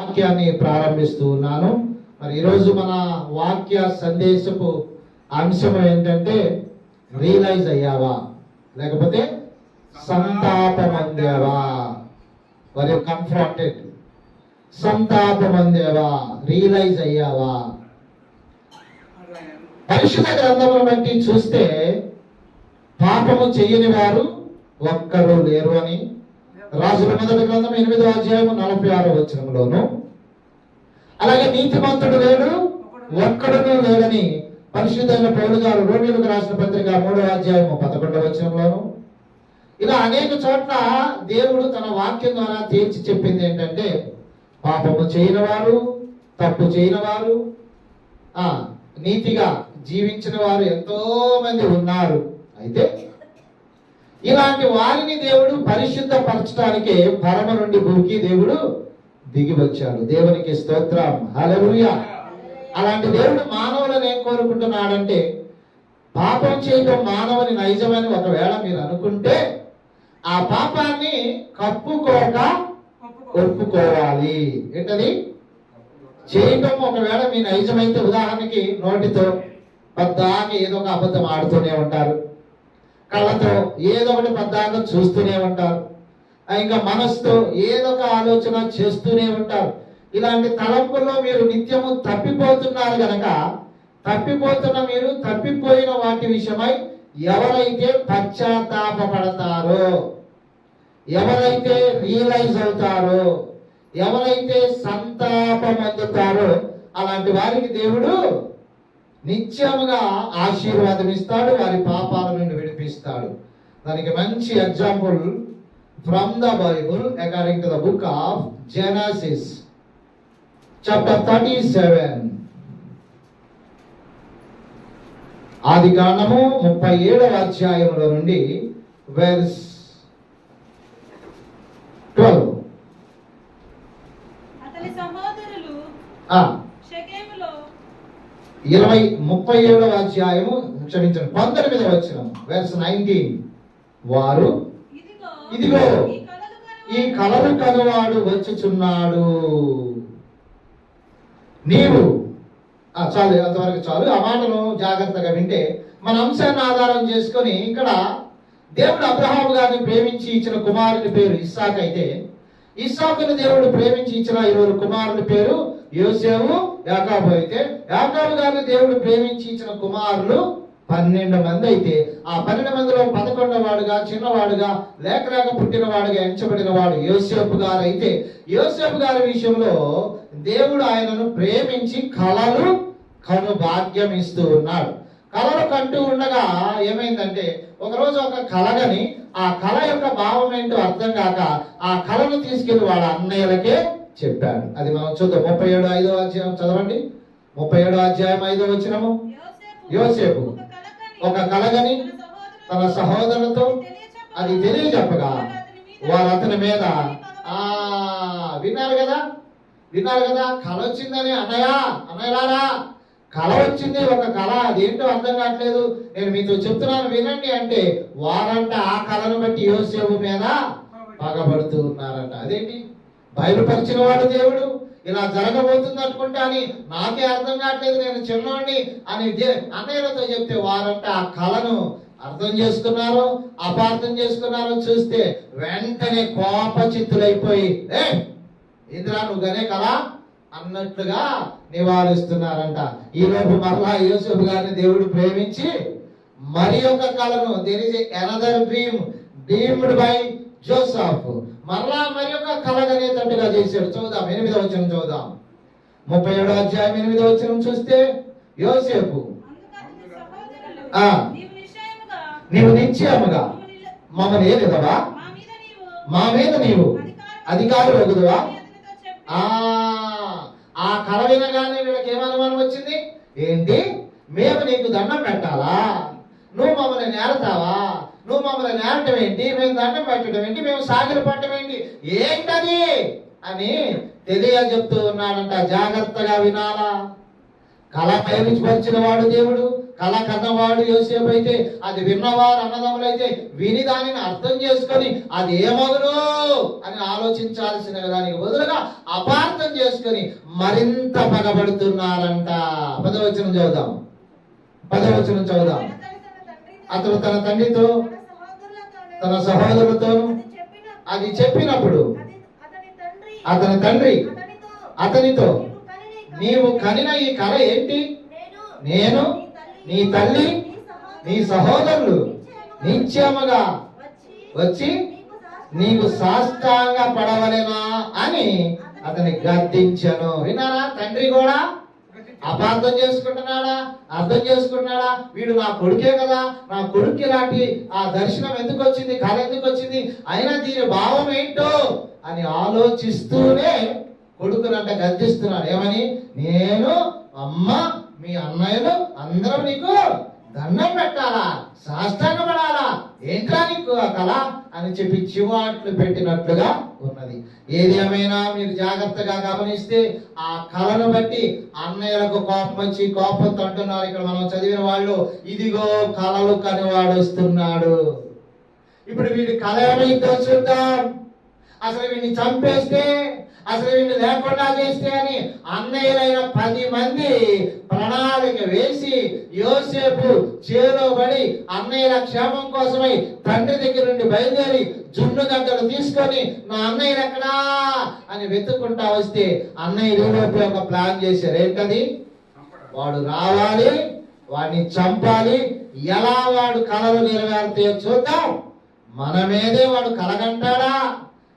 వాక్యాన్ని ప్రారంభిస్తూ ఉన్నాను. మరి ఈరోజు మన వాక్య సందేశపు అంశం ఏంటంటే రియలైజ్ అయ్యావా, లేకపోతే సంతాపమందేవా. మరి కన్ఫ్రాంటెడ్, సంతాపమందేవా, రియలైజ్ అయ్యావా. పరిశుద్ధ గ్రంథమును బట్టి చూస్తే పాపము చెయ్యని వారు ఒక్కరు లేరు అని రాజుల మొదటి గ్రంథం 8వ అధ్యాయము 46వ వచనంలోను, అలాగే నీతిమంతుడు లేడు ఒక్కడును లేడని పరిశుద్ధైన పౌలు గారు రోమీయులకు రాసిన పత్రిక 3వ అధ్యాయము 11వ వచనంలోను, ఇలా అనేక చోట్ల దేవుడు తన వాక్యం ద్వారా తేల్చి చెప్పింది ఏంటంటే పాపము చేయని వారు, తప్పు చేయని వారు, నీతిగా జీవించిన వారు ఎంతో మంది ఉన్నారు. అయితే ఇలాంటి వారిని దేవుడు పరిశుద్ధపరచడానికే పరమ నుండి భూమికి దేవుడు దిగి వచ్చాడు. దేవునికి స్తోత్రం, హల్లెలూయా. అలాంటి దేవుడు మానవులను ఏం కోరుకుంటున్నాడంటే పాపం చేయడం మానవుని నైజమని ఒకవేళ మీరు అనుకుంటే ఆ పాపాన్ని కప్పుకోక ఒప్పుకోవాలి. ఏంటది చేయటం? ఒకవేళ మీ నైజమైతే, ఉదాహరణకి నోటితో పద్దాకి ఏదో ఒక అబద్ధం ఆడుతూనే ఉంటారు, కళ్ళతో ఏదో ఒకటి పద్దాక చూస్తూనే ఉంటారు, ఇంకా మనసుతో ఏదో ఒక ఆలోచన చేస్తూనే ఉంటారు. ఇలాంటి తలంపుల్లో మీరు నిత్యము తప్పిపోతున్నారు గనక, తప్పిపోతున్న మీరు తప్పిపోయిన వాటి విషయమై ఎవరైతే పశ్చాత్తాపపడతారో, ఎవరైతే రియలైజ్ అవుతారో, ఎవరైతే సంతాపం అందుతారో అలాంటి వారికి దేవుడు నిత్యముగా ఆశీర్వాదం ఇస్తాడు, వారి పాపాల నుండి విడిపిస్తాడు. దానికి మంచి example from the Bible according to the book of Genesis chapter 37. ఆది కాండము 37వ అధ్యాయంలో నుండి వెర్స్ 12. అతని సహోదరులు 37వ అధ్యాయము క్షమించండి 19వ వచనం వెర్స్ 19. వారు ఇదిగో ఈ కలలు కనువాడు వచ్చుచున్నాడు, నీవు చాలు, అంతవరకు చాలు. ఆ మాటను జాగ్రత్తగా వింటే మన అంశాన్ని ఆధారం చేసుకొని ఇక్కడ దేవుడు అబ్రహాము గారిని ప్రేమించి ఇచ్చిన కుమారుని పేరు ఇస్సాకు అయితే, ఇస్సాకుని దేవుడు ప్రేమించి ఇచ్చిన 2 కుమారుని పేరు యోసేపు, యాకోబు అయితే, యాకోబు గారిని దేవుడు ప్రేమించి ఇచ్చిన కుమారులు 12 మంది అయితే, ఆ 12 మందిలో 11వ వాడుగా, చిన్నవాడుగా, లేక పుట్టినవాడుగా ఎంచబడిన వాడు యోసేపు గారు అయితే, యోసేపు గారి విషయంలో దేవుడు ఆయనను ప్రేమించి కలలు కను భాగ్యం ఇస్తూ ఉన్నాడు. కలలు కంటూ ఉండగా ఏమైందంటే ఒకరోజు ఒక కలగని, ఆ కళ యొక్క భావం ఏంటో అర్థం కాక ఆ కళను తీసుకెళ్లి వాళ్ళ అన్నయ్యలకే చెప్పాడు. అది మనం చూద్దాం. 37వ అధ్యాయం చదవండి. 37వ అధ్యాయం 5వ వచనము. యోసేపు ఒక కలగని తన సహోదరులతో అది తెలియజెప్పగా వారు అతని మీద విన్నారు కదా కళ వచ్చిందని, అన్నయ్యలారా కళ వచ్చింది, ఒక కళ, అదేంటో అర్థం కావట్లేదు, నేను మీతో చెప్తున్నాను వినండి అంటే వారంట ఆ కళను బట్టి యోసేపు మీద పగబడుతూ ఉన్నారంట. అదేంటి బయలుపరిచిన వాడు దేవుడు, ఇలా జరగబోతుంది అనుకుంటా అని నాకే అర్థం కావట్లేదు, నేను చిన్నవాడిని అని అన్నయ్యలతో చెప్తే వారంట ఆ కళను అర్థం చేసుకున్నారో అపార్థం చేసుకున్నారో చూస్తే వెంటనే కోపచిత్తులైపోయి ఇంద్రా నువ్వు గనే కళ అన్నట్లుగా నివారిస్తున్నారంట. ఈ లోపు మరలా యోసేపు గారిని దేవుడు ప్రేమించి మరి ఒక కళను, there is another dream dreamed by Joseph, మరలా మరి ఒక కలగనేటట్టుగా చేశాడు. చూద్దాం 8వ వచనం చూద్దాం. 37వ అధ్యాయం 8వ వచనం చూస్తే యోసేపు నీవు నిశ్చయముగా మమ్మల్ని ఏదవా, మా మీద నీవు అధికారులు వగుదువా. ఆ కళ వినగానే వీళ్ళకి ఏమనుమానం వచ్చింది, ఏంటి మేము నీకు దండం పెట్టాలా, నువ్వు మమ్మల్ని నేరతావా, నువ్వు మమ్మల్ని నేరటం ఏంటి, మేము దండం పెట్టడం ఏంటి, మేము సాగిలు పట్టడం ఏంటి, ఏంటది అని తెలియజెప్తూ ఉన్నాడంట. జాగ్రత్తగా వినాలా. కళ బయలుపరిచిన వాడు దేవుడు, కళ కన్నవాడు యోసేపు అయితే, అది విన్నవారు అన్నదమ్ములైతే విని దానిని అర్థం చేసుకొని అది ఏమగును అని ఆలోచించాల్సిన దానికి బదులుగా అపార్థం చేసుకొని మరింత పగబడుతున్నారంట. 10వ వచనం చదువుదాం. 10వ వచనం చదువుదాం. అతడు తన తండ్రితో తన సహోదరులతోనూ అది చెప్పినప్పుడు అతని తండ్రి అతనితో, నీవు కనిన ఈ కల ఏంటి? నేను, నీ తల్లి, నీ సహోదరులు నిత్యముగా వచ్చి నీకు సాష్టాంగ పడవలెనా అని అతని గద్దించను. విన్నారా? తండ్రి కూడా అపార్థం చేసుకుంటున్నాడా? అర్థం చేసుకుంటున్నాడా? వీడు నా కొడుకే కదా, నా కొడుకు ఇలాంటి ఆ దర్శనం ఎందుకు వచ్చింది, కళ ఎందుకు వచ్చింది, అయినా దీని భావం ఏంటో అని ఆలోచిస్తూనే కొడుకునంట గద్దిస్తున్నాడు. ఏమని? నేను, అమ్మ, మీ అన్నయ్యలు అందరం నీకు దండం పెట్టాలా, సాష్టాంగపడాలా, ఏంట్రా నీకు ఆ కళ అని చెప్పి చివాట్లు పెట్టినట్లుగా ఉన్నది. ఏది ఏమైనా మీరు జాగ్రత్తగా గమనిస్తే ఆ కళను బట్టి అన్నయ్యలకు కోపం వచ్చి కోపంతో అంటున్నారు. ఇక్కడ మనం చదివిన వాళ్ళు, ఇదిగో కళలు కనివాడు వస్తున్నాడు. ఇప్పుడు వీడి కళ ఏమైందో చూద్దాం. అసలు వీడిని చంపేస్తే, అసలు వీడిని లేకుండా చేస్తే అని అన్నయ్యలైన 10 మంది ప్రణాళిక వేసి యోసేపు చేలో పడి అన్నయ్యల క్షేమం కోసమై తండ్రి దగ్గర నుండి బయలుదేరి జున్ను గంటలు తీసుకొని నా అన్నయ్యలు ఎక్కడా అని వెతుక్కుంటా వస్తే అన్నయ్య యూరోప్ ఒక ప్లాన్ చేశారు. ఏంటది? వాడు రావాలి, వాడిని చంపాలి, ఎలా వాడు కలలు నెరవేరుతాయో చూద్దాం, మన మీదే వాడు కలగంటాడా,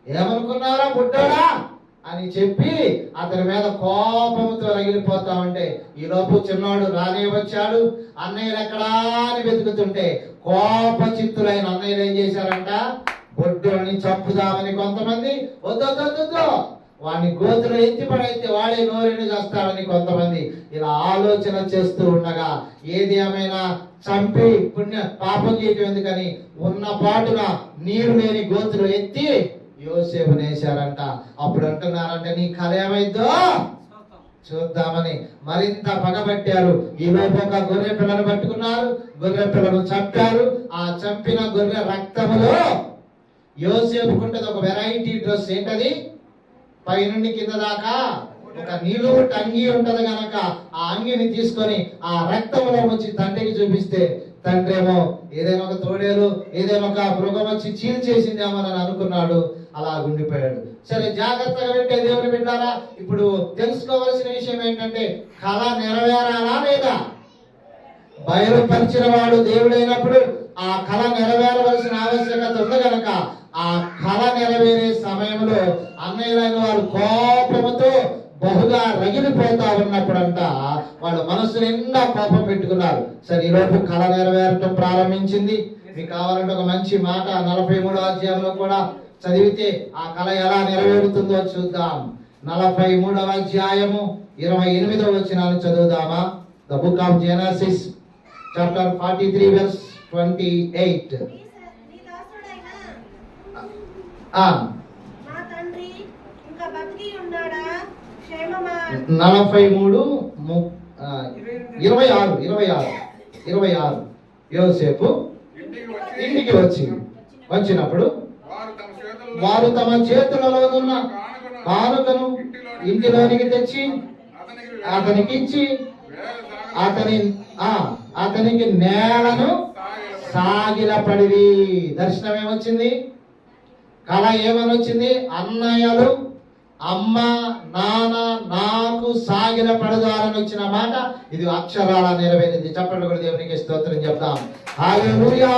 ఏమనుకున్నారా బుడ్డోడా అని చెప్పి అతని మీద కోపంతో రగిలిపోతా ఉంటే ఈలోపు చిన్నవాడు రానే వచ్చాడు. అన్నయ్యలు ఎక్కడా అని వెతుకుతుంటే కోప చిత్తులైన అన్నయ్యలు ఏం చేశారంట? బొడ్డుని చంపుదామని కొంతమంది, వద్దు వాడిని గోతులు ఎత్తి పడైతే వాడే నోరిని చేస్తాడని కొంతమంది ఇలా ఆలోచన చేస్తూ ఉండగా, ఏది ఏమైనా చంపి పాపం చేయటం ఎందుకని ఉన్న పాటున నీరు లేని గోతులు ఎత్తి యోసేపు నేశారంట. అప్పుడు అంటున్నారంటే నీ కళ ఏమైందో చూద్దామని మరింత పగబట్టారు. ఈ లోపు ఒక గొర్రె పిల్లను పట్టుకున్నారు, గొర్రె పిల్లను చంపారు. ఆ చంపిన గొర్రె రక్తములో యోసేపుకుంటది ఒక వెరైటీ డ్రెస్. ఏంటది? పైనుండి కింద దాకా ఒక నిలువు అంగి ఉంటది గనక ఆ అంగిని తీసుకొని ఆ రక్తంలో వచ్చి తండ్రికి చూపిస్తే తండ్రి ఏమో ఏదైనా ఒక తోడేలు, ఏదైనా ఒక మృగం వచ్చి చీల్చేసిందేమో అని అనుకున్నాడు. అలా ఉండిపోయాడు. సరే, జాగ్రత్తగా పెట్టే దేవుని బిడ్డారా, ఇప్పుడు తెలుసుకోవాల్సిన విషయం ఏంటంటే కళ నెరవేరాలా లేదా? బయలుపరిచిన వాడు దేవుడైనప్పుడు ఆ కళ నెరవేరవలసిన ఆవశ్యకత ఉంది కనుక ఆ కళ నెరవేరే సమయంలో అన్నయ్యలైన వారు కోపముతో బహుగా రగిలిపోతా ఉన్నప్పుడంట వాళ్ళ మనసు నిండా కోపం పెట్టుకున్నారు. సరే, ఈలోపు కళ నెరవేరటం ప్రారంభించింది. మీకు కావాలంటే ఒక మంచి మాట 43వ అధ్యాయంలో కూడా చదివితే ఆ కళ ఎలా నెరవేరుతుందో చూద్దాం. 43వ అధ్యాయము 28వ వచనాన్ని చదువుదామా? The book of Genesis chapter 43 verse 28. ఆ 26 యోసేపు ఇంటికి వచ్చినప్పుడు వారు తమ చేతులలో ఉన్న కానుకను ఇంటిలోనికి తెచ్చి అతనికి ఇచ్చి అతనికి నేలను సాగిలపడిరి. దర్శనం ఏమొచ్చింది? కళ ఏమని వచ్చింది? అన్నయ్యలు అమ్మ నాన్న నాకు సాగిల పడదారని వచ్చిన మాట ఇది అక్షరాల నెరవేరింది. చెప్పండి కూడా దేవునికి స్తోత్రం చెప్తాం. హల్లెలూయా.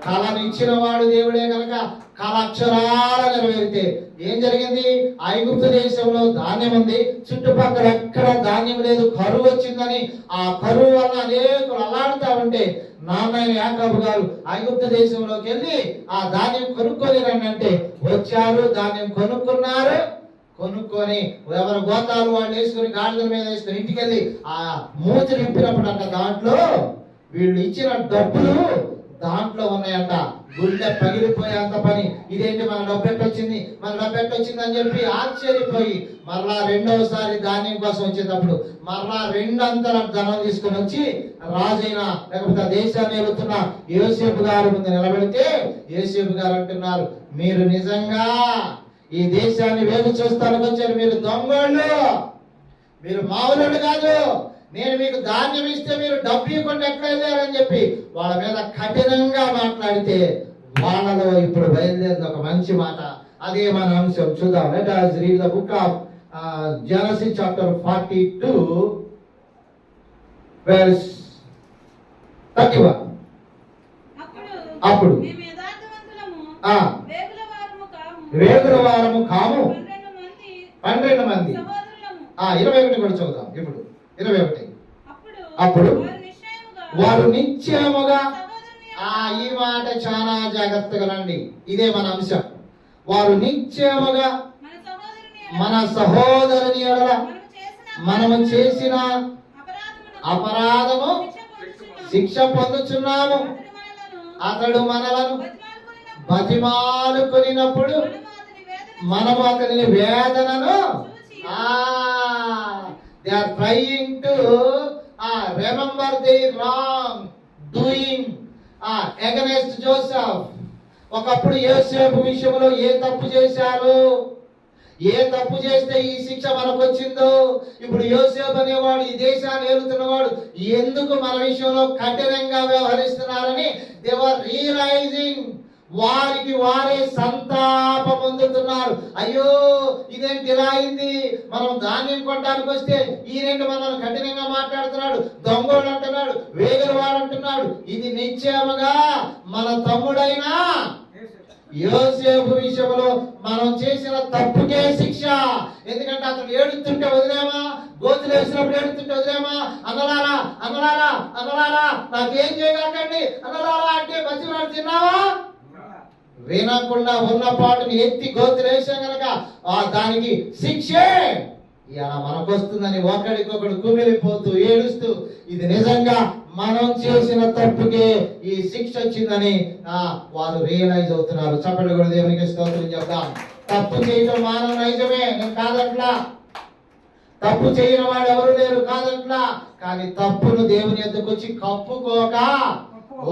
కళను ఇచ్చిన వాడు దేవుడే కనుక కళ అక్షరాల నెరవేరితే ఏం జరిగింది? ఐగుప్తు దేశంలో ధాన్యం ఉంది, చుట్టుపక్కల ఎక్కడ ధాన్యం లేదు, కరువు వచ్చిందని ఆ కరువు వల్ల అనేకులు అల్లాడుతూ ఉంటే నాన్నైన యాకోబు గారు ఐగుప్తు దేశంలోకి వెళ్ళి ఆ ధాన్యం కొనుక్కొని రండి అంటే వచ్చారు, ధాన్యం కొనుక్కున్నారు. కొనుక్కొని ఎవరి గోతాలు వాళ్ళు వేసుకొని గాడిదల మీద వేసుకొని ఇంటికి వెళ్ళి ఆ మూతి నింపినప్పుడు అంట దాంట్లో వీళ్ళు ఇచ్చిన డబ్బులు దాంట్లో ఉన్నాయంట. గుండె పగిలిపోయేంత పని. ఇదేంటి మన డబ్బెట్టొచ్చింది అని చెప్పి ఆశ్చర్యపోయి మరలా రెండవసారి ధాన్యం కోసం వచ్చేటప్పుడు మరలా రెండంతల ధనం తీసుకుని వచ్చి రాజైన లేకపోతే ఆ దేశాన్ని వెళుతున్న యోసేపు గారి ముందు నిలబెడితే యోసేపు గారు అంటున్నారు, మీరు నిజంగా ఈ దేశాన్ని వేగు చూస్తానికి వచ్చారు, మీరు దొంగోళ్ళు, మీరు మామూలు కాదు, నేను మీకు ధాన్యం ఇస్తే మీరు డబ్బు ఇవ్వకుండా ఎట్లా వెళ్ళారని చెప్పి వాళ్ళ మీద కఠినంగా మాట్లాడితే వాళ్ళలో ఇప్పుడు బయలుదేరింది ఒక మంచి మాట. అదే మన అంశం చూద్దాం. Let us read the book of Genesis chapter 42 verse 31. అప్పుడు వేగుల వారము కాము 12 మంది. 21 కూడా చూద్దాం. ఇప్పుడు 21. అప్పుడు వారు నిశ్చయముగా, ఈ మాట చాలా జాగ్రత్తగా రండి, ఇదే మన అంశం. వారు నిశ్చయముగా మన సహోదరుని ఎడల మనము చేసిన అపరాధము శిక్ష పొందుచున్నాము. అతడు మనలను బతిమాలుకొనినప్పుడు మనము అతని వేదనను they are trying to remember their wrong doing against Joseph. ఒకప్పుడు యోసేపు విషయంలో ఏ తప్పు చేశారు, ఏ తప్పు చేస్తే ఈ శిక్ష మనకు వచ్చిందో, ఇప్పుడు యోసేపు అనేవాడు ఈ దేశాన్ని ఏలుతున్నవాడు ఎందుకు మన విషయంలో కఠినంగా వ్యవహరిస్తున్నారని they were realizing. వారికి వారే సంతాప పొందుతున్నారు. అయ్యో ఇదేంటి ఇలా అయింది, మనం ధాన్యం కొట్టడానికి వస్తే ఈ రెండు మనల్ని కఠినంగా మాట్లాడుతున్నాడు, దొంగోడు అంటున్నాడు, వేగులవాడు అంటున్నాడు. ఇది నిశ్చయముగా మన తమ్ముడైనా యోసేపు విషయంలో మనం చేసిన తప్పుకే శిక్ష. ఎందుకంటే అతను ఏడుతుంటే వదిలేమా, గోతులు వేసినప్పుడు ఏడుతుంటే వదిలేమా, అన్నలారా అన్నలారా అన్నలారా నాకేం చేయగలండి అన్నలారా అంటే మంచివాడు తిన్నావా, వినకుండా ఉన్న పాటుని ఎత్తి గోతులు వేసాం కనుక దానికి శిక్షే ఇలా మనకు వస్తుందని ఒకడికొకడు కుమిలిపోతూ ఏడుస్తూ ఇది నిజంగా మనం చేసిన తప్పుకే ఈ శిక్ష వచ్చిందని వాళ్ళు రియలైజ్ అవుతున్నారు. చప్పట్లు కూడా దేవునికి స్తోత్రం చెప్తాం. తప్పు చేయడం మానవ నైజమే, నేను కాదట్లా, తప్పు చేయని వాడు ఎవరు లేరు కాదట్లా. కానీ తప్పును దేవుని ఎద్దుకు వచ్చి కప్పుకోక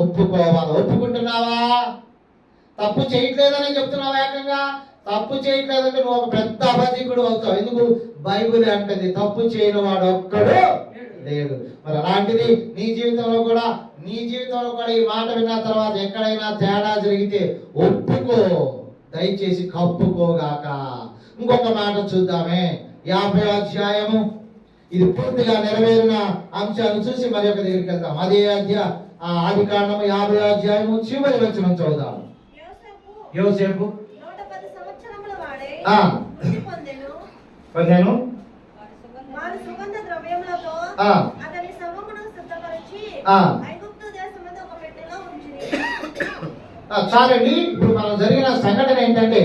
ఒప్పుకోవాలి. ఒప్పుకుంటున్నావా? తప్పు చేయట్లేదని చెప్తున్నావా? ఏకంగా తప్పు చేయట్లేదంటే నువ్వు ఒక పెద్ద అబద్ధికుడు అవుతావు. ఎందుకు? బైబిల్ అంటది తప్పు చేయని వాడు ఒక్కడు లేడు. మరి అలాంటిది నీ జీవితంలో కూడా ఈ మాట విన్న తర్వాత ఎక్కడైనా తేడా జరిగితే ఒప్పుకో, దయచేసి కప్పుకోగాక. ఇంకొక మాట చూద్దామే. 50వ అధ్యాయము, ఇది పూర్తిగా నెరవేరిన అంశాలను చూసి మరి ఒక దగ్గరికి వెళ్తాం. అదే ఆది కాండము 50వ అధ్యాయము చివరి వచనం చదువుదాం. యోసేపు పొందెను, చాలండి. ఇప్పుడు మనం జరిగిన సంఘటన ఏంటంటే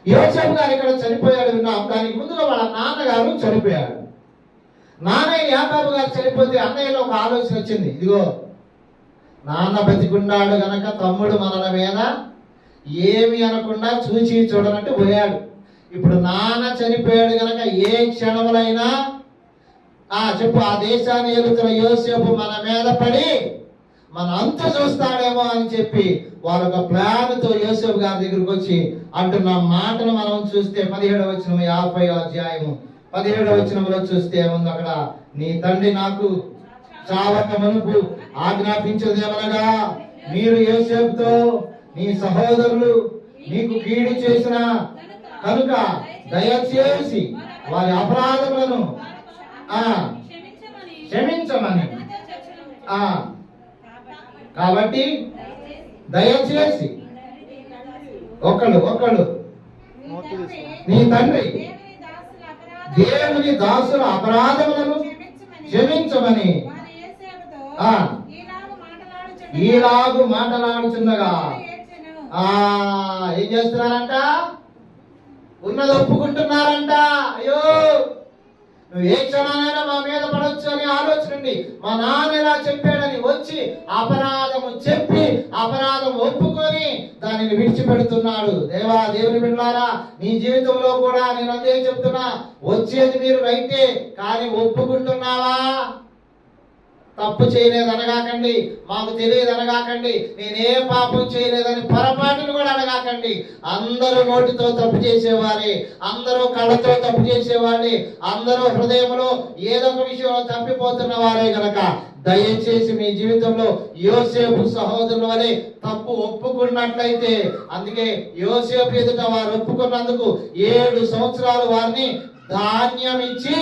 యోసేపు గారు ఇక్కడ చనిపోయాడు విన్నాం. దానికి ముందుగా వాళ్ళ నాన్నగారు చనిపోయాడు. నాన్నయ్య యాకోబు గారు చనిపోతే అన్నయ్యలో ఒక ఆలోచన వచ్చింది. ఇదిగో నాన్న బతికున్నాడు గనక తమ్ముడు మనల మీద ఏమి అనకుండా చూచి చూడనట్టు పోయాడు. ఇప్పుడు నాన్న చనిపోయాడు గనక ఏ క్షణములైనా చెప్పు ఆ దేశాన్ని ఏలుతున్న యోసేపు మన మీద పడి మన అంతు చూస్తాడేమో అని చెప్పి వాళ్ళొక ప్లాన్తో యోసేపు గారి దగ్గరికి వచ్చి అంటున్న మాటను మనం చూస్తే 17వ వచనం 50వ అధ్యాయము 17వ వచనంలో చూస్తే ఏముంది అక్కడ? నీ తండ్రి నాకు చావక మునుపు ఆజ్ఞాపించదేమనగా మీరు యోసేపుతో నీ సహోదరులు నీకు కీడు చేసిన కనుక దయచేసి వారి అపరాధములను క్షమించమని. కాబట్టి దయచేసి ఒకళ్ళు నీ తండ్రి దేవుని దాసుల అపరాధములను క్షమించమని ఈలాగు మాటలాడుచుండగా ఏం చేస్తున్నారంట? ఉన్నది ఒప్పుకుంటున్నారంట. అయ్యో నువ్వు ఏ క్షణానైనా మా మీద పడవచ్చు అని ఆలోచన ఉండి మా నాన్న ఇలా చెప్పాడని వచ్చి అపరాధము చెప్పి అపరాధం ఒప్పుకొని దానిని విడిచిపెడుతున్నాడు. దేవా, దేవుని బిడ్డలారా, నీ జీవితంలో కూడా నేను అదే చెప్తున్నా, వచ్చేది మీరు రైతే, కానీ ఒప్పుకుంటున్నావా? తప్పు చేయలేదు అనగాకండి, మాకు తెలియదు అనగాకండి, నేనే పాపం చేయలేదని పొరపాటును కూడా అనగాకండి. అందరూ నోటితో తప్పు చేసేవారే, అందరూ కళ్ళతో తప్పు చేసేవారే, అందరూ హృదయంలో ఏదో ఒక విషయంలో తప్పిపోతున్న వారే గనక దయచేసి మీ జీవితంలో యోసేపు సహోదరుల వలె తప్పు ఒప్పుకున్నట్లయితే, అందుకే యోసేపు ఎదుట వారు ఒప్పుకున్నందుకు 7 సంవత్సరాలు వారిని ధాన్యం ఇచ్చి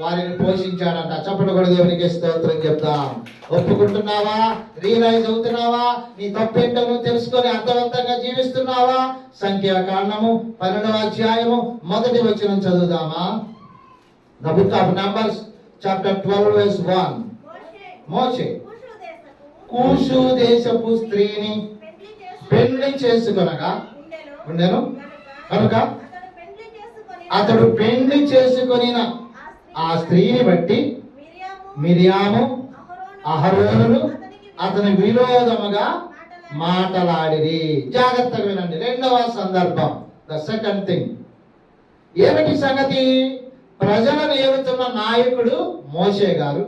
వారిని పోషించాడంట. చప్పటి కూడా దేవునికి స్తోత్రం చెప్తాం. ఒప్పుకుంటున్నావా? రియలైజ్ అవుతున్నావా? నీ తప్పేంటో నువ్వు తెలుసుకొని అర్థవంతంగా జీవిస్తున్నావా? సంఖ్యాకాండము 12వ అధ్యాయము 1వ వచనం చదువుదామా? The book of Numbers chapter 12 verse 1. మోషే కూషు దేశపు స్త్రీని పెళ్లి చేసుకొనగా ఉండెను కనుక అతడు పెళ్లి చేసుకొనిన ఆ స్త్రీని బట్టి మిరియాము అహరోనులు అతని విరోధముగా మాటలాడిరి. జాగ్రత్తగా వినండి. 2వ సందర్భం, ద సెకండ్ థింగ్. ఏమిటి సంగతి? ప్రజలను ఏలుతున్న నాయకుడు మోషే గారు.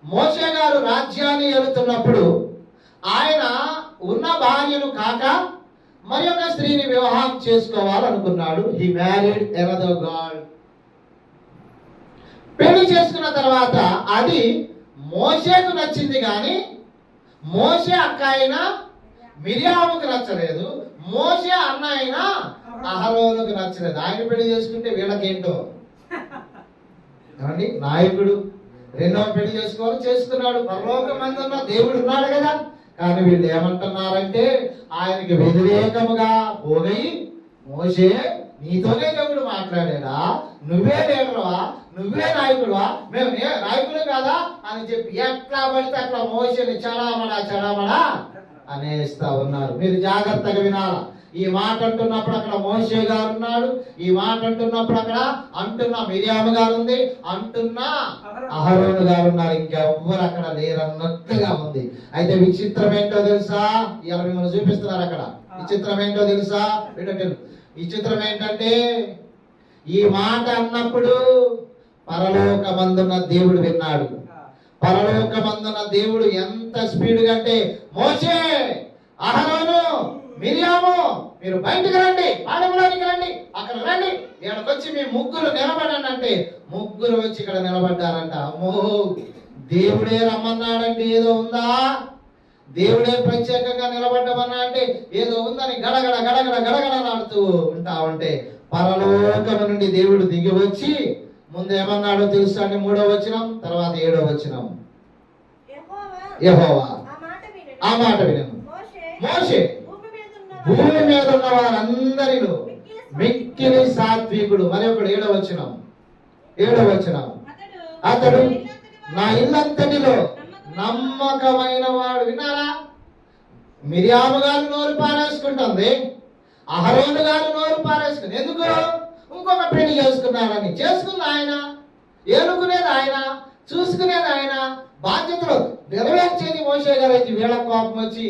మోషే గారు రాజ్యాన్ని ఏలుతున్నప్పుడు ఆయన ఉన్న భార్యను కాక మరి ఒక స్త్రీని వివాహం చేసుకోవాలనుకున్నాడు. He married another girl. పెళ్లి చేసుకున్న తర్వాత అది మోషేకు నచ్చింది, కానీ మోషే అక్క అయినా మిరియాముకు నచ్చలేదు, మోషే అన్న అయినా అహరోనుకు నచ్చలేదు. ఆయన పెళ్లి చేసుకుంటే వీళ్ళకేంటో ఏమండి, నాయకుడు 2వ పెళ్లి చేసుకున్నాడు. పరలోకమందున్న దేవుడు ఉన్నాడు కదా. కానీ వీళ్ళు ఏమంటున్నారంటే ఆయనకి వ్యతిరేకముగా పోగయి, మోషే నీతోనే దేవుడు మాట్లాడాడా? నువ్వే లీడర్వా? నువ్వే నాయకుడువా? మేము నాయకుడు కాదా అని చెప్పి ఎట్లా పడితే అట్లా మోషేని చడామడా అనేస్తా ఉన్నారు. మీరు జాగ్రత్తగా వినాలా. ఈ మాట అంటున్నప్పుడు అక్కడ మోషే గారు ఉన్నాడు, ఈ మాట అంటున్నప్పుడు అక్కడ అంటున్న మిరియాము గారు ఉంది, అంటున్న అహరోను గారు ఉన్నారు. ఇంకెవ్వరు అక్కడ లేరన్నట్టుగా ఉంది. అయితే విచిత్రం ఏంటో తెలుసా? ఇలా మిమ్మల్ని చూపిస్తున్నారు అక్కడ. విచిత్రం ఏంటో తెలుసా? విచిత్రం ఏంటంటే ఈ మాట అన్నప్పుడు పరలోకమందున్న దేవుడు విన్నాడు. పరలోకమందున్న దేవుడు ఎంత స్పీడ్గా అంటే, మోషే, అహరోను, మిరియాము, మీరు బయటకు రండి, పాడములోనికి రండి, అక్కడ రండి, ఇక్కడికి వచ్చి మీ ముగ్గురు నిలబడండి అంటే ముగ్గురు వచ్చి ఇక్కడ నిలబడ్డారంట. అమ్మో, దేవుడే రమ్మన్నాడంటే ఏదో ఉందా? దేవుడే ప్రత్యేకంగా నిలబడ్డమన్నా అంటే ఏదో ఉందని గడగడలాడుతూ ఉంటా ఉంటే పరలోకము నుండి దేవుడు దిగి వచ్చి ముందు ఏమన్నాడో తెలుసా అండి? 3వ వచనం, తర్వాత 7వ వచనం. యెహోవా ఆ మాట వినను, మోషే భూమి మీద ఉన్న వారందరిలో మిక్కిలి సాత్వికుడు. మరి ఒకడు 7వ వచనం. అతడు నా ఇల్లంతటిలో నమ్మకమైన వాడు. విన్నారా? మిరియాము గారు నోరు పారేసుకుంటుంది, అహరోను గారు నోరు పారేసుకుంది. ఎందుకు? ఇంకొక పెళ్లి చేసుకున్నారని. చేసుకుంది ఆయన, ఏలుకునేది ఆయన, చూసుకునేది ఆయన, బాధ్యతలు నెరవేర్చేది మోషే గారు. అయితే వీళ్ళ కోపం వచ్చి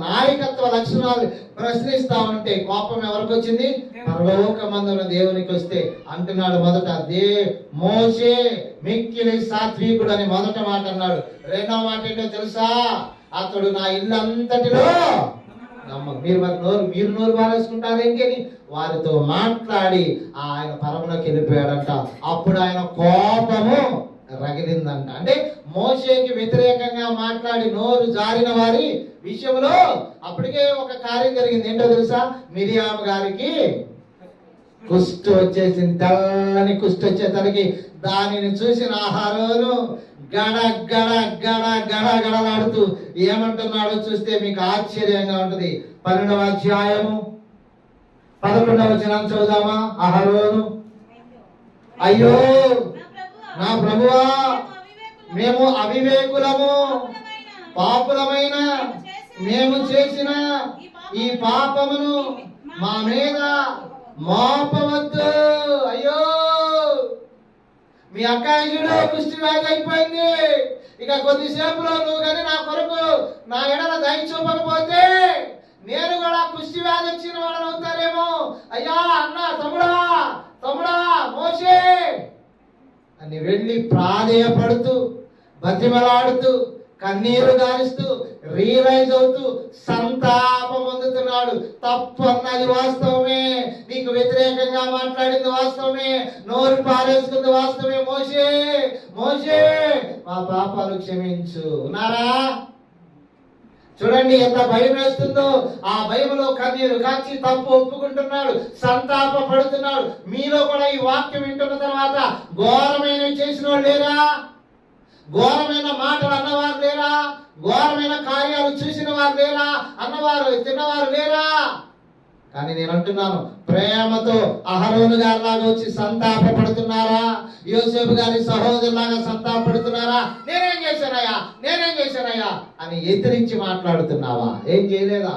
నాయకత్వ లక్షణాలు ప్రశ్నిస్తా ఉంటే కోపం ఎవరికి వచ్చింది? పరలోకమందున్న దేవునికి వస్తే అంటున్నాడు మొదట, మోషే మిక్కిలి సాత్వికుడు అని మొదట మాట అన్నాడు. 2వ మాట ఏంటో తెలుసా? అతడు నా ఇల్లు అంతటిలో మీరు నోరు పారేసుకుంటారేంటి అని వారితో మాట్లాడి ఆయన పరములోకి వెళ్ళిపోయాడంట. అప్పుడు ఆయన కోపము రగిలిందంట. అంటే మోషేకి వ్యతిరేకంగా మాట్లాడి నోరు జారిన వారి విషయంలో అప్పటికే ఒక కార్యం జరిగింది. ఏంటో తెలుసా? మిరియాము గారికి కుష్టు వచ్చేసింది. తెల్లని కుష్టు వచ్చేసరికి దానిని చూసిన అహరోను గడలాడుతూ ఏమంటున్నాడో చూస్తే మీకు ఆశ్చర్యంగా ఉంటుంది. 12వ అధ్యాయము 11వ వచనం చదువుదామా? అహరోను, అయ్యో నా ప్రభువా, మేము అవివేకులము, పాపులమైన మేము చేసిన ఈ పాపమును మా మీద మోపవద్దు. అయ్యో, మీ అక్కాయి చూడు కుష్టి వ్యాధి అయిపోయింది, ఇక కొద్దిసేపులో నువ్వు కానీ నా కొరకు నా ఎడల దయ చూపకపోతే నేను కూడా కుష్టి వ్యాధి వచ్చిన వాడని అవుతారేమో. అయ్యా అన్న తమ్ముడా తమ్ముడా మోషే అని వెళ్ళి ప్రాధేయపడుతూ బతిమలాడుతూ కన్నీరు గారుస్తూ రియలైజ్ అవుతూ సంతాపం పొందుతున్నాడు. తప్పు అన్నది వాస్తవమే, నీకు వ్యతిరేకంగా మాట్లాడింది వాస్తవమే, నోరు పారేసుకుంది వాస్తవమే. మోషే మోషే మా పాపాలు క్షమించు. ఉన్నారా? చూడండి ఎంత భయం వేస్తుందో. ఆ భయంలో కన్నీరు కాచి తప్పు ఒప్పుకుంటున్నాడు, సంతాప పడుతున్నాడు. మీలో కూడా ఈ వాక్యం వింటున్న తర్వాత ఘోరమైనవి చేసిన వాళ్ళు లేరా? ఘోరమైన మాటలు అన్నవారు లేరా? ఘోరమైన కార్యాలు చూసిన వారు లేరా? అన్నవారు తిన్నవారు లేరా? కానీ నేను అంటున్నాను, ప్రేమతో అహరోను గారిలాగా వచ్చి సంతాప పడుతున్నారా? యోసేపు గారి సహోదరులాగా సంతాప పడుతున్నారా? నేనేం చేశానయ్యా అని ఎదిరించి మాట్లాడుతున్నావా? ఏం చేయలేదా?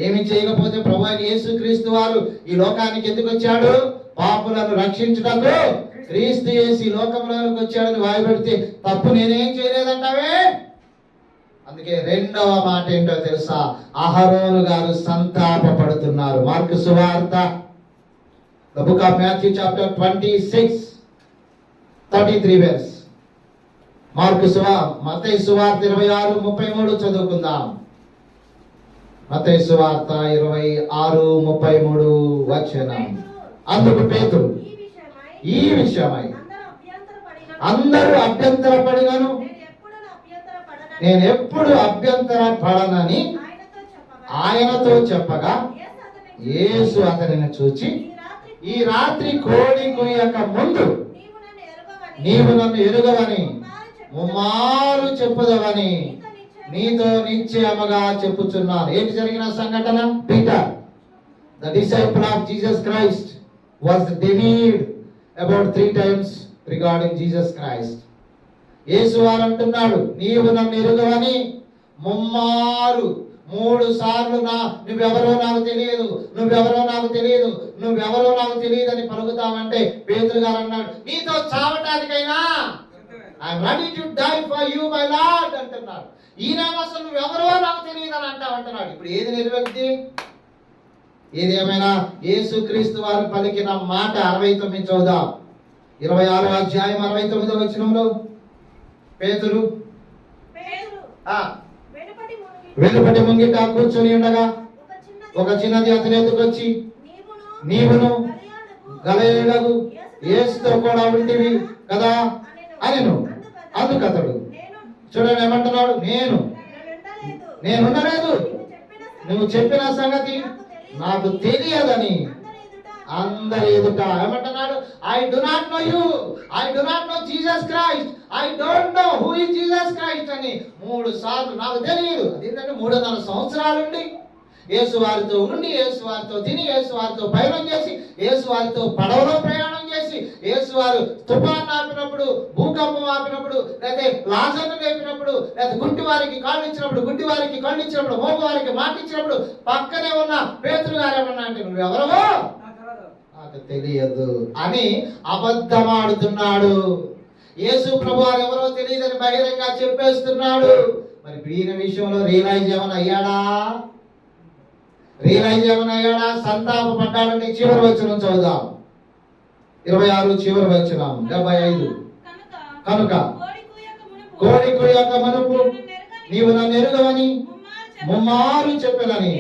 ఏమి చేయకపోతే ప్రభువైన యేసుక్రీస్తు వారు ఈ లోకానికి ఎందుకు వచ్చాడు? పాపులను రక్షించుటకు క్రీస్తు యేసు ఈ లోకంలోకి వచ్చాడని వాయిపెడితే తప్పు నేనేం చేయలేదంటావే? అందుకే రెండవ మాట ఏంటో తెలుసా? అహరోను గారు సంతాప పడుతున్నారు. మార్కు సువార్త The book of Matthew chapter 26:33 verse. మత్తయి సువార్త 26:33 చదువుకుందాం. మత్తయి సువార్త 26:33 వచనం. అందుకు పేతురు ఈ విషయమై అందరూ అభ్యంతర పడినను నేను ఎప్పుడు అభ్యంతర పడనని ఆయనతో చెప్పగా యేసు అతనిని చూచి ఈ రాత్రి కోడి కూయక ముందు నీవు నన్ను ఎరుగవని ముమ్మారు చెప్పుదవని నీతో నిశ్చయముగా చెప్పుచున్నాను. ఏంటి జరిగిన సంఘటన? Peter, the disciple of Jesus Christ, was denied about 3 times regarding Jesus Christ. యేసు వారు అంటున్నాడు, నీవు నన్ను ఎరుగవని ముమ్మారు 3 సార్లు నువ్వెవరో నాకు తెలియదు అని పలుకుతామంటే పేతురు గారు అన్నాడు, నీతో చావటానికైనా I'm ready to die for you my lord అంటున్నాడు. ఈయన అసలు నువ్వెవరో నాకు తెలియదు అని అంటామంటున్నాడు. ఇప్పుడు ఏది నిలబెట్టి? ఏది ఏమైనా యేసుక్రీస్తు వారు పలికిన మాట 69 చదువుదాం. 26వ అధ్యాయం 69వ వచనంలో పేతురు వెలుపటి ముంగిట కూర్చొని ఉండగా ఒక చిన్నది అతని ఎదురుకు వచ్చి నీవును గలిలయకు యేసుతో కూడా ఉంటివి కదా అనెను. అందుకు అతడు చూడండి ఏమంటున్నాడు, నేనుండలేదు, నువ్వు చెప్పిన సంగతి నాకు తెలియదని అందరి ఎదుట ఏమంటున్నాడు, I do not know you, I do not know Jesus Christ, I don't know who is Jesus Christ అని 3 సార్లు నాకు తెలియదు. అదేంటంటే 3.5 సంవత్సరాలుండి యేసు వారితో ఉండి, యేసు వారితో తిని, యేసు వారితో పయనం చేసి, యేసు వారితో పడవలో ప్రయాణం చేసి, యేసు వారు తుఫాను ఆపినప్పుడు, భూకంపం ఆపినప్పుడు, లేకపోతే లాజర్ను లేపినప్పుడు, లేకపోతే గుడ్డి వారికి కాళ్ళు ఇచ్చినప్పుడు, మోగు వారికి మాట ఇచ్చినప్పుడు పక్కనే ఉన్న పేతురు గారు ఏమన్నా అంటే నువ్వెవరో నాకు తెలియదు అని అబద్ధమాడుతున్నాడు. యేసు ప్రభు వారు ఎవరో తెలియదని బహిరంగ చెప్పేస్తున్నాడు. మరి ఈయన విషయంలో రియలైజ్ ఏమైనా అయ్యాడా? సంతాప పడ్డాడని చివరి వచనం చదువుదాం. 26 చివరి వచనం 75. కనుక కోడి కూయక మునుపు నీవు నన్ను ఎరుగవని ముమ్మారు చెప్పెనని.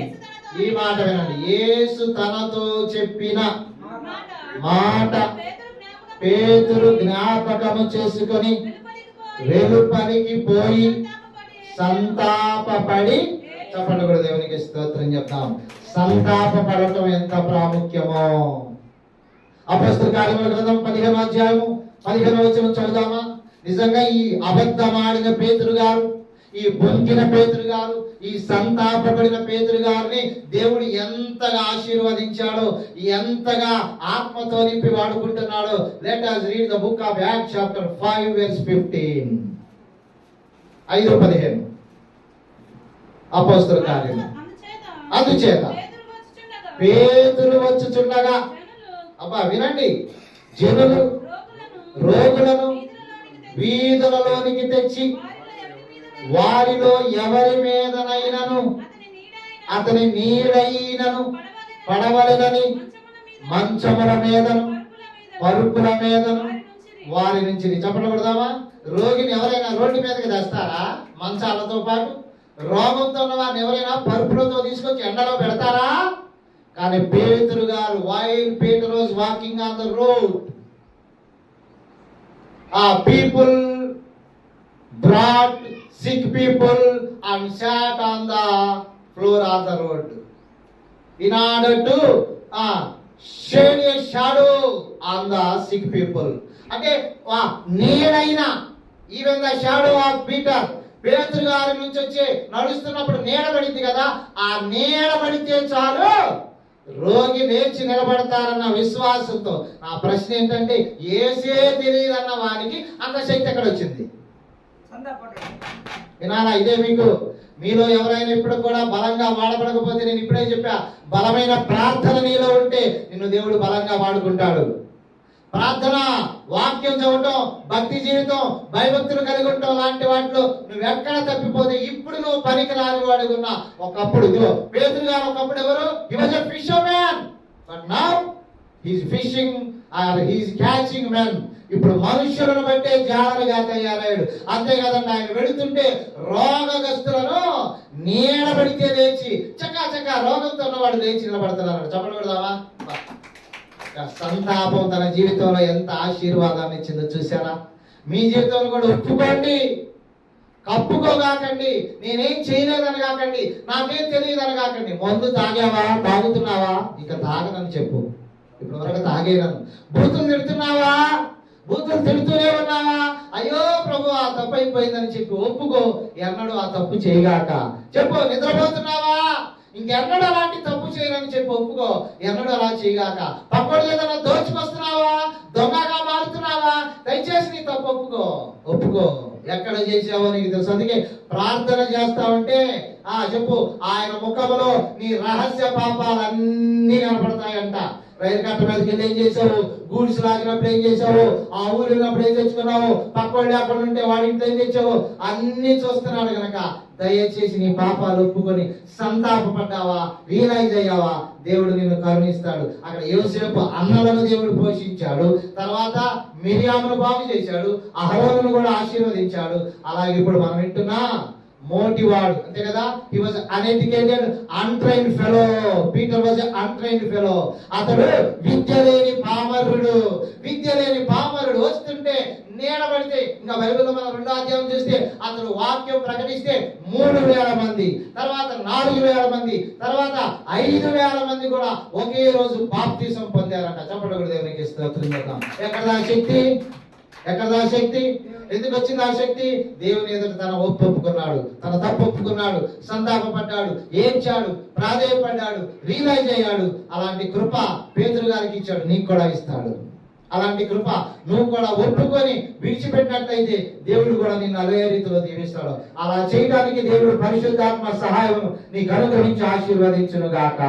ఈ మాట వినండి. యేసు తనతో చెప్పిన మాట పేతురు జ్ఞాపకము చేసుకొని వెలుపలికి పోయి సంతాపపడి, చెప్పండి కూడా దేవునికి స్తోత్రం చెప్తాం. సంతాప పడటం ఎంత ప్రాముఖ్యమో. అపొస్తలుల కార్యముల గ్రంథం 15వ అధ్యాయము 15వ వచనం చదువుదామా? నిజంగా ఈ అబద్ధమాడిన పేతురు గారు, ఈ బొంకిన పేతురు గారు, ఈ సంతాపపడిన పేతురు గారిని దేవుడు ఎంతగా ఆశీర్వదించాడో, ఎంతగా ఆత్మతో నింపి వాడుకుంటున్నాడో. Let us read the book of Acts chapter 5 verse 15. 5:15 అపొస్తలుల కార్యము. అందుచేత పేతురు వచ్చుచుండగా, అబ్బా వినండి, జనులు రోగులను వీధులలోనికి తెచ్చి వారిలో ఎవరి మీదనైనను అతని నీడైనను పడవలెనని మంచముల మీదను పరుపుల మీదను వారి నుంచి చప్పట్లు కొడదామా? రోగిని ఎవరైనా రోడ్డు మీదకి తెస్తారా? మంచాలతో పాటు రోగంతో ఉన్న వారిని ఎవరైనా పరుపులతో తీసుకొచ్చి ఎండలో పెడతారా? కానీ పేతురు గారు, while Peter was walking on the road, people brought sick people and sat on the floor of the road in order to shed a shadow on the sick people. అంటే నీడైన, even the shadow of Peter, పేతురు గారి నుంచి వచ్చి నడుస్తున్నప్పుడు నీడ పడింది కదా, ఆ నీడ పడితే చాలు రోగి లేచి నిలబడతారన్న విశ్వాసంతో. నా ప్రశ్న ఏంటంటే, ఏసే తెలియదన్న వారికి అంత శక్తి ఎక్కడ వచ్చింది? వినాలా? ఇదే మీలో ఎవరైనా ఇప్పుడు కూడా బలంగా వాడబడకపోతే, నేను ఇప్పుడే చెప్పా, బలమైన ప్రార్థన నీలో ఉంటే నిన్ను దేవుడు బలంగా వాడుకుంటాడు. ప్రార్థన, వాక్యం చదవటం, భక్తి జీవితం, భయభక్తులు కలిగి ఉండటం లాంటి వాటిలో నువ్వెక్కడ తప్పిపోతే ఇప్పుడు నువ్వు పనికి రాని వాడుకున్నా. ఒకప్పుడు పేతురు గారు ఒకప్పుడు ఎవరు? He was a fisherman, but now he is fishing or he is catching men. ఇప్పుడు మనుషులను బట్టే జాలరుగా తయారయ్యాడు. అంతే కదండి, ఆయన వెళుతుంటే రోగగ్రస్తులను నీడబడితే లేచి చక్కా రోగంతో ఉన్నవాడు లేచి నిలబడుతున్నారు. చెప్పండి పెడదామా? సంతాపం తన జీవితంలో ఎంత ఆశీర్వాదాన్ని ఇచ్చిందో చూసారా? మీ జీవితంలో కూడా ఒప్పుకోండి, కప్పుకోగాకండి, నేనేం చేయలేదని కాకండి, నాకేం తెలియదని కాకండి. మందు తాగావా, తాగుతున్నావా? ఇక తాగనని చెప్పు. ఇప్పుడు వరకు తాగేనను. బూతులు తిడుతున్నావా, బూతులు తిడుతూనే ఉన్నావా? అయ్యో ప్రభు ఆ తప్పు అయిపోయిందని చెప్పి ఒప్పుకో. ఎన్నడూ ఆ తప్పు చేయగాక చెప్పు. నిద్రపోతున్నావా, ఇంకెన్నడూ అలాంటి తప్పు చేయనని చెప్పి ఒప్పుకో. ఎన్నడూ అలా చేయగాక. పక్కడు ఏదైనా దోచుకొస్తున్నావా, దొంగగా మారుతున్నావా, దయచేసి నీ తప్పు ఒప్పుకో. ఎక్కడ చేసావో నీకు తెలుసు. అందుకే ప్రార్థన చేస్తావంటే చెప్పు, ఆయన ముఖములో నీ రహస్య పాపాలన్నీ కనపడతాయంట. రైలు కట్ట మీదకి వెళ్ళి ఏం చేసావు, గూడ్స్ లాగినప్పుడు ఏం చేసావు, ఆ ఊరు వెళ్ళినప్పుడు ఏం తెచ్చుకున్నావు, పక్కోళ్ళు అక్కడ ఉంటే వాడి ఇంట్లో ఏం తెచ్చావు, అన్ని చూస్తున్నాడు కనుక దయచేసి నీ పాపాలు ఒప్పుకొని సంతాపపడ్డావా, రియలైజ్ అయ్యావా, దేవుడు నిన్ను కరుణిస్తాడు. అక్కడ యోసేపు అన్నలను దేవుడు పోషించాడు, తర్వాత మిరియామును బాగు చేశాడు, అహరోనును కూడా ఆశీర్వదించాడు. అలాగే ఇప్పుడు మనం వింటున్నా మోటివాడు, అంతే కదా. హి was uneducated, untrained fellow. Peter was untrained fellow. అతడు విద్య లేని పామరుడు వస్తుంటే నీడబడితే, ఇంకా బైబిల్లో మనం 2వ అధ్యాయం చూస్తే అతడు వాక్యం ప్రకటిస్తే 3,000 మంది, తర్వాత 4,000 మంది, తర్వాత 5,000 మంది కూడా ఒకే రోజు బాప్తిసం పొందారంట. చెప్పండి కూడా దేవునికి స్తోత్రం చేద్దాం. ఎక్కడ ఆ శక్తి? ఎందుకు వచ్చింది ఆ శక్తి? దేవుని ఎదుట తన ఒప్పుకున్నాడు, తన తప్పు ఒప్పుకున్నాడు, సంతాపపడ్డాడు, ఏడ్చాడు, ప్రాధేయపడ్డాడు, రియలైజ్ అయ్యాడు. అలాంటి కృప పేతురు గారికి ఇచ్చాడు, నీకు కూడా ఇస్తాడు. అలాంటి కృప నువ్వు కూడా ఒప్పుకొని విడిచిపెట్టినట్లయితే దేవుడు కూడా నిన్ను అదే రీతిలో దీవిస్తాడు. అలా చేయడానికి దేవుడు పరిశుద్ధాత్మ సహాయం నీకు అనుగ్రహించి ఆశీర్వదించును గాక.